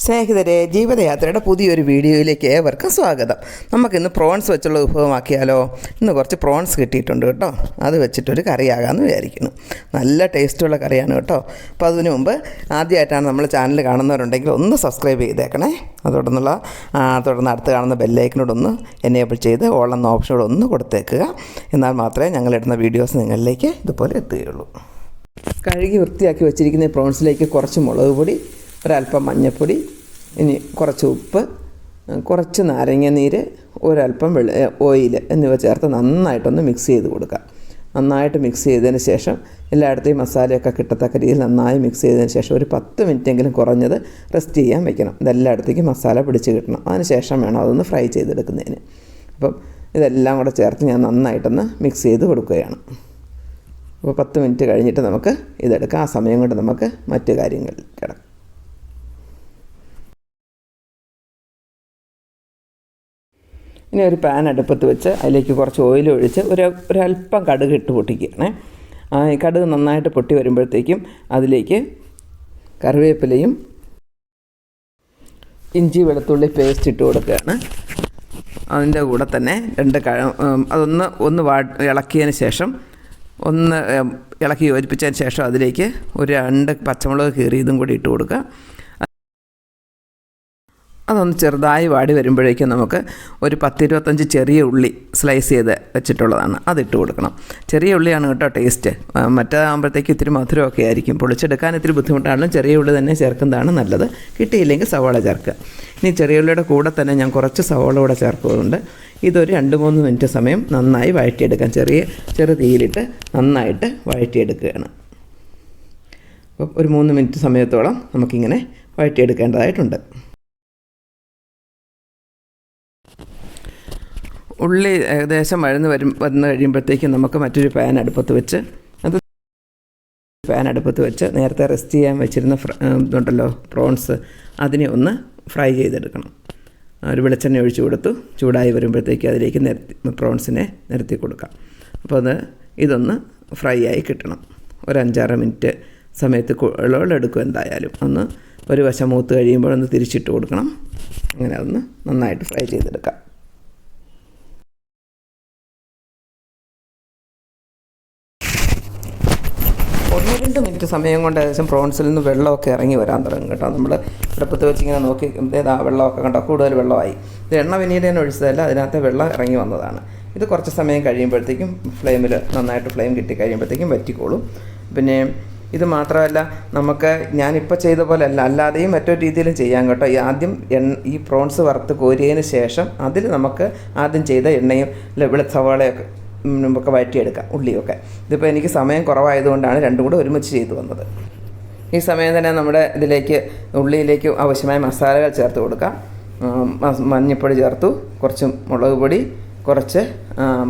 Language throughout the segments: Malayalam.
സ്നേഹിതരെ, ജീവിതയാത്രയുടെ പുതിയൊരു വീഡിയോയിലേക്ക് ഏവർക്കും സ്വാഗതം. നമുക്കിന്ന് പ്രോൺസ് വെച്ചുള്ള വിഭവമാക്കിയാലോ? ഇന്ന് കുറച്ച് പ്രോൺസ് കിട്ടിയിട്ടുണ്ട് കേട്ടോ. അത് വെച്ചിട്ടൊരു കറിയാകാമെന്ന് വിചാരിക്കുന്നു. നല്ല ടേസ്റ്റുള്ള കറിയാണ് കേട്ടോ. അപ്പോൾ അതിനു മുമ്പ് ആദ്യമായിട്ടാണ് നമ്മൾ ചാനൽ കാണുന്നവരുണ്ടെങ്കിൽ ഒന്ന് സബ്സ്ക്രൈബ് ചെയ്തേക്കണേ. തുടർന്ന് അടുത്ത് കാണുന്ന ബെല്ലൈക്കനോടൊന്ന് എനേബിൾ ചെയ്ത് ഓൾ എന്ന ഓപ്ഷനോട് ഒന്ന് കൊടുത്തേക്കുക. എന്നാൽ മാത്രമേ ഞങ്ങളിടുന്ന വീഡിയോസ് നിങ്ങളിലേക്ക് ഇതുപോലെ എത്തുകയുള്ളൂ. കഴുകി വൃത്തിയാക്കി വെച്ചിരിക്കുന്ന പ്രോൺസിലേക്ക് കുറച്ച് മുളക് പൊടി, ഒരല്പം മഞ്ഞൾപ്പൊടി, ഇനി കുറച്ച് ഉപ്പ്, കുറച്ച് നാരങ്ങ നീര്, ഒരല്പം ഓയിൽ എന്നിവ ചേർത്ത് നന്നായിട്ടൊന്ന് മിക്സ് ചെയ്ത് കൊടുക്കുക. നന്നായിട്ട് മിക്സ് ചെയ്തതിന് ശേഷം എല്ലായിടത്തെയും മസാലയൊക്കെ കിട്ടത്തക്ക രീതിയിൽ നന്നായി മിക്സ് ചെയ്തതിന് ശേഷം ഒരു 10 മിനിറ്റെങ്കിലും കുറഞ്ഞത് റെസ്റ്റ് ചെയ്യാൻ വെക്കണം. ഇതെല്ലായിടത്തേക്കും മസാല പിടിച്ച് കിട്ടണം. അതിന് ശേഷം വേണം അതൊന്ന് ഫ്രൈ ചെയ്തെടുക്കുന്നതിന്. അപ്പം ഇതെല്ലാം കൂടെ ചേർത്ത് ഞാൻ നന്നായിട്ടൊന്ന് മിക്സ് ചെയ്ത് കൊടുക്കുകയാണ്. അപ്പോൾ 10 മിനിറ്റ് കഴിഞ്ഞിട്ട് നമുക്ക് ഇതെടുക്കാം. ആ സമയം കൊണ്ട് നമുക്ക് മറ്റു കാര്യങ്ങളിൽ കിടക്കാം. ഇനി ഒരു പാൻ അടുപ്പത്ത് വെച്ച് അതിലേക്ക് കുറച്ച് ഓയിൽ ഒഴിച്ച് ഒരല്പം കടുക് ഇട്ട് പൊട്ടിക്കുകയാണേ. ഈ കടുക് നന്നായിട്ട് പൊട്ടി വരുമ്പോഴത്തേക്കും അതിലേക്ക് കറിവേപ്പിലയും ഇഞ്ചി വെളുത്തുള്ളി പേസ്റ്റ് ഇട്ട് കൊടുക്കുകയാണ്. അതിൻ്റെ കൂടെ തന്നെ അതൊന്ന് ഇളക്കിയതിന് ശേഷം ഒന്ന് ഇളക്കി യോജിപ്പിച്ചതിന് ശേഷം അതിലേക്ക് ഒരു 2 പച്ചമുളക് കീറിയതും കൂടി ഇട്ട് കൊടുക്കുക. അതൊന്ന് ചെറുതായി വാടി വരുമ്പോഴേക്കും നമുക്ക് ഒരു 10-25 ചെറിയ ഉള്ളി സ്ലൈസ് ചെയ്ത് വെച്ചിട്ടുള്ളതാണ്, അതിട്ട് കൊടുക്കണം. ചെറിയ ഉള്ളിയാണ് കേട്ടോ ടേസ്റ്റ്. മറ്റേതാകുമ്പോഴത്തേക്ക് ഇത്തിരി മധുരമൊക്കെ ആയിരിക്കും. പൊളിച്ചെടുക്കാൻ ഇത്തിരി ബുദ്ധിമുട്ടാണെങ്കിലും ചെറിയ ഉള്ളി തന്നെ ചേർക്കുന്നതാണ് നല്ലത്. കിട്ടിയില്ലെങ്കിൽ സവാള ചേർക്കുക. ഇനി ചെറിയ ഉള്ളിയുടെ കൂടെ തന്നെ ഞാൻ കുറച്ച് സവാള കൂടെ ചേർക്കുന്നുണ്ട്. ഇതൊരു 2-3 മിനിറ്റ് സമയം നന്നായി വഴറ്റിയെടുക്കാം. ചെറു തീയിലിട്ട് നന്നായിട്ട് വഴറ്റിയെടുക്കുകയാണ്. അപ്പോൾ ഒരു 3 മിനിറ്റ് സമയത്തോളം നമുക്കിങ്ങനെ വഴറ്റിയെടുക്കേണ്ടതായിട്ടുണ്ട്. ഉള്ളി ഏകദേശം വന്ന് കഴിയുമ്പോഴത്തേക്കും നമുക്ക് മറ്റൊരു പാൻ അടുപ്പത്ത് വെച്ച് നേരത്തെ റെസ്റ്റ് ചെയ്യാൻ വെച്ചിരുന്ന ഇതുണ്ടല്ലോ പ്രോൺസ്, അതിനെ ഒന്ന് ഫ്രൈ ചെയ്തെടുക്കണം. ഒരു വെളിച്ചെണ്ണ ഒഴിച്ച് കൊടുത്തു. ചൂടായി വരുമ്പോഴത്തേക്കും അതിലേക്ക് പ്രോൺസിനെ നിരത്തി കൊടുക്കാം. അപ്പോൾ ഇതൊന്ന് ഫ്രൈ ആയി കിട്ടണം. ഒരു 5-6 മിനിറ്റ് സമയത്ത് എടുക്കും. എന്തായാലും ഒരു വശം മൂത്ത് കഴിയുമ്പോൾ ഒന്ന് തിരിച്ചിട്ട് കൊടുക്കണം. അങ്ങനെ അതൊന്ന് നന്നായിട്ട് ഫ്രൈ ചെയ്തെടുക്കാം. 1-2 മിനിറ്റ് സമയം കൊണ്ട് ഏകദേശം പ്രോൺസിൽ നിന്ന് വെള്ളമൊക്കെ ഇറങ്ങി വരാൻ തുടങ്ങും കേട്ടോ. നമ്മൾ അടുപ്പത്ത് വെച്ചിങ്ങനെ നോക്കി വെള്ളമൊക്കെ കണ്ടോ, കൂടുതൽ വെള്ളമായി. ഇത് എണ്ണ പിന്നീട് തന്നെ ഒഴിച്ചതല്ല, അതിനകത്ത് വെള്ളം ഇറങ്ങി വന്നതാണ്. ഇത് കുറച്ച് സമയം കഴിയുമ്പോഴത്തേക്കും നന്നായിട്ട് ഫ്ലെയിം കിട്ടി കഴിയുമ്പോഴത്തേക്കും വറ്റിക്കോളും. പിന്നെ ഇത് മാത്രമല്ല, നമുക്ക് ഞാനിപ്പോൾ ചെയ്ത പോലെ അല്ലാതെയും മറ്റൊരു രീതിയിലും ചെയ്യാം കേട്ടോ. ആദ്യം ഈ പ്രോൺസ് വറുത്ത് കോരിയതിന് ശേഷം അതിൽ നമുക്ക് ആദ്യം ചെയ്ത എണ്ണയും സവാളയൊക്കെ മുമ്പൊക്കെ വഴറ്റിയെടുക്കാം, ഉള്ളിയൊക്കെ. ഇതിപ്പോൾ എനിക്ക് സമയം കുറവായതുകൊണ്ടാണ് രണ്ടും കൂടെ ഒരുമിച്ച് ചെയ്തു വന്നത്. ഈ സമയം തന്നെ നമ്മുടെ ഉള്ളിയിലേക്ക് ആവശ്യമായ മസാലകൾ ചേർത്ത് കൊടുക്കാം. മഞ്ഞൾപ്പൊടി ചേർത്തു, കുറച്ച് മുളക് പൊടി, കുറച്ച്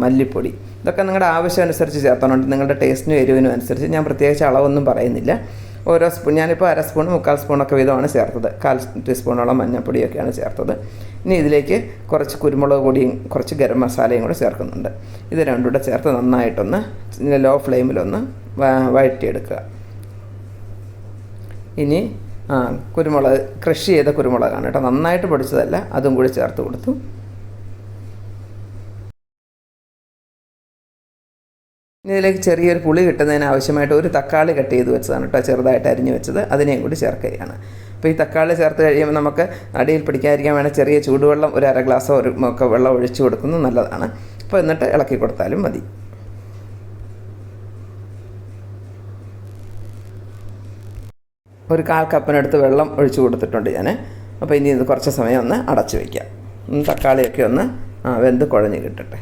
മല്ലിപ്പൊടി. ഇതൊക്കെ നിങ്ങളുടെ ആവശ്യം അനുസരിച്ച് ചേർത്തോണ്ട്, നിങ്ങളുടെ ടേസ്റ്റിനും എരിവിനും അനുസരിച്ച്. ഞാൻ പ്രത്യേകിച്ച് അളവൊന്നും പറയുന്നില്ല. ഓരോ സ്പൂൺ, ഞാനിപ്പോൾ 1/2 സ്പൂൺ 3/4 സ്പൂണൊക്കെ വീതമാണ് ചേർത്തത്. 1/4 ടീസ്പൂണോളം മഞ്ഞൾപ്പൊടിയൊക്കെയാണ് ചേർത്തത്. ഇനി ഇതിലേക്ക് കുറച്ച് കുരുമുളക് പൊടിയും കുറച്ച് ഗരം മസാലയും കൂടെ ചേർക്കുന്നുണ്ട്. ഇത് രണ്ടും കൂടെ ചേർത്ത് നന്നായിട്ടൊന്ന് ലോ ഫ്ലെയിമിലൊന്ന് വഴറ്റിയെടുക്കുക. ഇനി കുരുമുളക്, ക്രഷ് ചെയ്ത കുരുമുളകാണ് കേട്ടോ, നന്നായിട്ട് പൊടിച്ചതല്ല, അതും കൂടി ചേർത്ത് കൊടുത്തു. ഇതിലേക്ക് ചെറിയൊരു പുളി കിട്ടുന്നതിന് ആവശ്യമായിട്ട് ഒരു തക്കാളി കട്ട് ചെയ്ത് വെച്ചതാണ് കേട്ടോ, ചെറുതായിട്ട് അരിഞ്ഞ് വെച്ചത്. അതിനെയും കൂടി ചേർക്കുകയാണ്. അപ്പോൾ ഈ തക്കാളി ചേർത്ത് കഴിയുമ്പോൾ നമുക്ക് അടിയിൽ പിടിക്കാതിരിക്കാൻ വേണം ചെറിയ ചൂടുവെള്ളം ഒരു 1/2 ഗ്ലാസ്സോ ഒക്കെ വെള്ളം ഒഴിച്ചു കൊടുക്കുന്നത് നല്ലതാണ്. അപ്പോൾ എന്നിട്ട് ഇളക്കി കൊടുത്താലും മതി. ഒരു 1/4 കപ്പിനടുത്ത് വെള്ളം ഒഴിച്ചു കൊടുത്തിട്ടുണ്ട് ഞാൻ. അപ്പോൾ ഇനി ഇത് കുറച്ച് സമയം ഒന്ന് അടച്ചു വയ്ക്കാം. തക്കാളിയൊക്കെ ഒന്ന് വെന്ത് കുഴഞ്ഞ് കിട്ടട്ടെ.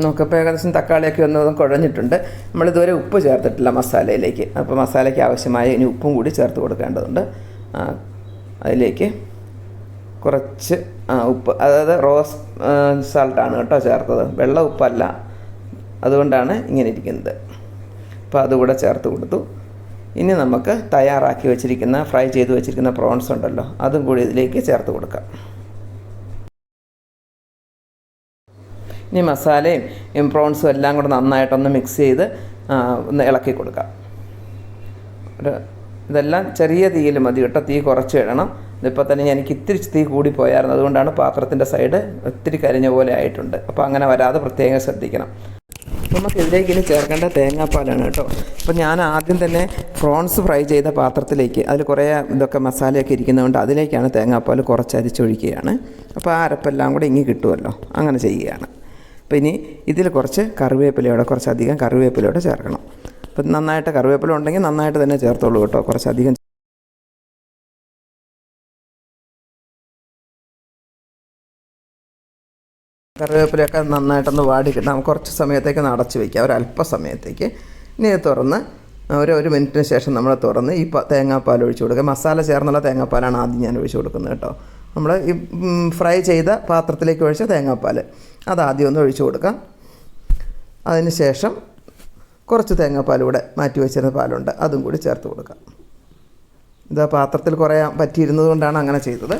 നോക്കപ്പോൾ ഏകദേശം തക്കാളിയൊക്കെ ഒന്ന് കുഴഞ്ഞിട്ടുണ്ട്. നമ്മളിതുവരെ ഉപ്പ് ചേർത്തിട്ടില്ല മസാലയിലേക്ക്. അപ്പോൾ മസാലയ്ക്ക് ആവശ്യമായ ഇനി ഉപ്പും കൂടി ചേർത്ത് കൊടുക്കേണ്ടതുണ്ട്. അതിലേക്ക് കുറച്ച് ഉപ്പ്, അതായത് റോസ് സാൾട്ടാണ് കേട്ടോ ചേർത്തത്, വെള്ള ഉപ്പല്ല. അതുകൊണ്ടാണ് ഇങ്ങനെ ഇരിക്കുന്നത്. അപ്പോൾ അതുകൂടെ ചേർത്ത് കൊടുത്തു. ഇനി നമുക്ക് തയ്യാറാക്കി വെച്ചിരിക്കുന്ന ഫ്രൈ ചെയ്ത് വെച്ചിരിക്കുന്ന പ്രോൺസ് ഉണ്ടല്ലോ, അതും കൂടി ഇതിലേക്ക് ചേർത്ത് കൊടുക്കാം. ഇനി മസാലയും പ്രോൺസും എല്ലാം കൂടെ നന്നായിട്ടൊന്ന് മിക്സ് ചെയ്ത് ഒന്ന് ഇളക്കി കൊടുക്കാം. ഇതെല്ലാം ചെറിയ തീയിൽ മതി കേട്ടോ, തീ കുറച്ച് ഇടണം. ഇതിപ്പോൾ തന്നെ എനിക്ക് ഇത്തിരി തീ കൂടിപ്പോയായിരുന്നു, അതുകൊണ്ടാണ് പാത്രത്തിൻ്റെ സൈഡ് ഒത്തിരി കരിഞ്ഞ പോലെ ആയിട്ടുണ്ട്. അപ്പോൾ അങ്ങനെ വരാതെ പ്രത്യേകം ശ്രദ്ധിക്കണം. നമുക്ക് ഇതിലേക്ക് ഇനി ചേർക്കേണ്ട തേങ്ങാപ്പാലാണ് കേട്ടോ. അപ്പോൾ ഞാൻ ആദ്യം തന്നെ പ്രോൺസ് ഫ്രൈ ചെയ്ത പാത്രത്തിലേക്ക്, അതിൽ കുറേ ഇതൊക്കെ മസാലയൊക്കെ ഇരിക്കുന്നതുകൊണ്ട് അതിലേക്കാണ് തേങ്ങാപ്പാൽ കുറച്ച് അരിച്ചൊഴിക്കുകയാണ്. അപ്പോൾ ആ അരപ്പെല്ലാം കൂടെ ഇങ്ങി കിട്ടുമല്ലോ, അങ്ങനെ ചെയ്യുകയാണ്. അപ്പോൾ ഇനി ഇതിൽ കുറച്ച് കറിവേപ്പിലയോടെ, കുറച്ചധികം കറിവേപ്പിലയോടെ ചേർക്കണം. അപ്പം നന്നായിട്ട് കറിവേപ്പില ഉണ്ടെങ്കിൽ നന്നായിട്ട് തന്നെ ചേർത്തോളൂ കേട്ടോ, കുറച്ചധികം. കറിവേപ്പിലയൊക്കെ നന്നായിട്ടൊന്ന് വാടി കിട്ടാം. കുറച്ച് സമയത്തേക്ക് അടച്ച് വയ്ക്കാം, ഒരല്പസമയത്തേക്ക്. ഇനി ഇത് തുറന്ന് ഒരു മിനിറ്റിന് ശേഷം നമ്മൾ തുറന്ന് ഈ തേങ്ങാപ്പാൽ ഒഴിച്ച് കൊടുക്കുക. മസാല ചേർന്നുള്ള തേങ്ങാപ്പാലാണ് ആദ്യം ഞാൻ ഒഴിച്ച് കൊടുക്കുന്നത് കേട്ടോ. നമ്മൾ ഈ ഫ്രൈ ചെയ്ത പാത്രത്തിലേക്ക് ഒഴിച്ച തേങ്ങാപ്പാൽ അതാദ്യം ഒന്ന് ഒഴിച്ച് കൊടുക്കാം. അതിന് ശേഷം കുറച്ച് തേങ്ങാപ്പാൽ കൂടെ മാറ്റി വെച്ചിരുന്ന പാലുണ്ട്, അതും കൂടി ചേർത്ത് കൊടുക്കാം. ഇതാ പാത്രത്തിൽ കുറേ പറ്റിയിരുന്നത് കൊണ്ടാണ് അങ്ങനെ ചെയ്തത്.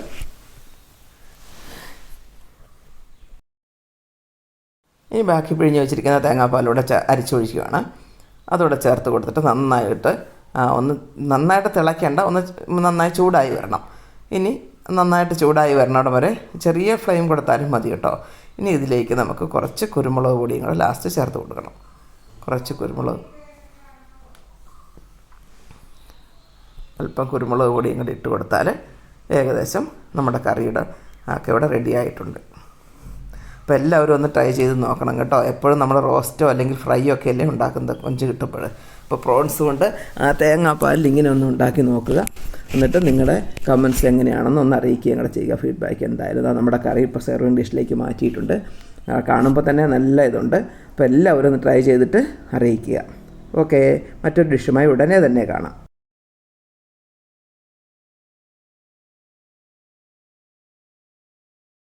ഇനി ബാക്കി പിഴിഞ്ഞ് വെച്ചിരിക്കുന്ന തേങ്ങാപ്പാലൂടെ അരിച്ചൊഴിക്കുകയാണ്. അതോടെ ചേർത്ത് കൊടുത്തിട്ട് നന്നായിട്ട് തിളയ്ക്കേണ്ട, നന്നായി ചൂടായി വരണം. ഇനി നന്നായിട്ട് ചൂടായി വരണോടം വരെ ചെറിയ ഫ്ലെയിം കൊടുത്താലും മതി കേട്ടോ. ഇനി ഇതിലേക്ക് നമുക്ക് കുറച്ച് കുരുമുളക് പൊടിയും കൂടെ ലാസ്റ്റ് ചേർത്ത് കൊടുക്കണം. കുറച്ച് അല്പം കുരുമുളക് പൊടിയും കൂടി ഇട്ട് കൊടുത്താൽ ഏകദേശം നമ്മുടെ കറിയുടെ ഒക്കെ ഇവിടെ റെഡി ആയിട്ടുണ്ട്. അപ്പോൾ എല്ലാവരും ഒന്ന് ട്രൈ ചെയ്ത് നോക്കണം കേട്ടോ. എപ്പോഴും നമ്മൾ റോസ്റ്റോ അല്ലെങ്കിൽ ഫ്രൈയോ ഒക്കെ അല്ലേ ഉണ്ടാക്കുന്നത് കൊഞ്ച് കിട്ടുമ്പോൾ. അപ്പോൾ പ്രോൺസ് കൊണ്ട് ആ തേങ്ങാപ്പാലിൽ ഇങ്ങനെ ഒന്ന് ഉണ്ടാക്കി നോക്കുക. എന്നിട്ട് നിങ്ങളുടെ കമൻറ്റ്സ് എങ്ങനെയാണെന്ന് ഒന്ന് അറിയിക്കുകയും കൂടെ ചെയ്യുക. ഫീഡ്ബാക്ക് എന്തായാലും നമ്മുടെ കറി ഇപ്പോൾ സെർവിങ് ഡിഷിലേക്ക് മാറ്റിയിട്ടുണ്ട്. കാണുമ്പോൾ തന്നെ നല്ല ഇതുണ്ട്. അപ്പോൾ എല്ലാവരും ഒന്ന് ട്രൈ ചെയ്തിട്ട് അറിയിക്കുക. ഓക്കെ, മറ്റൊരു ഡിഷുമായി ഉടനെ തന്നെ കാണാം.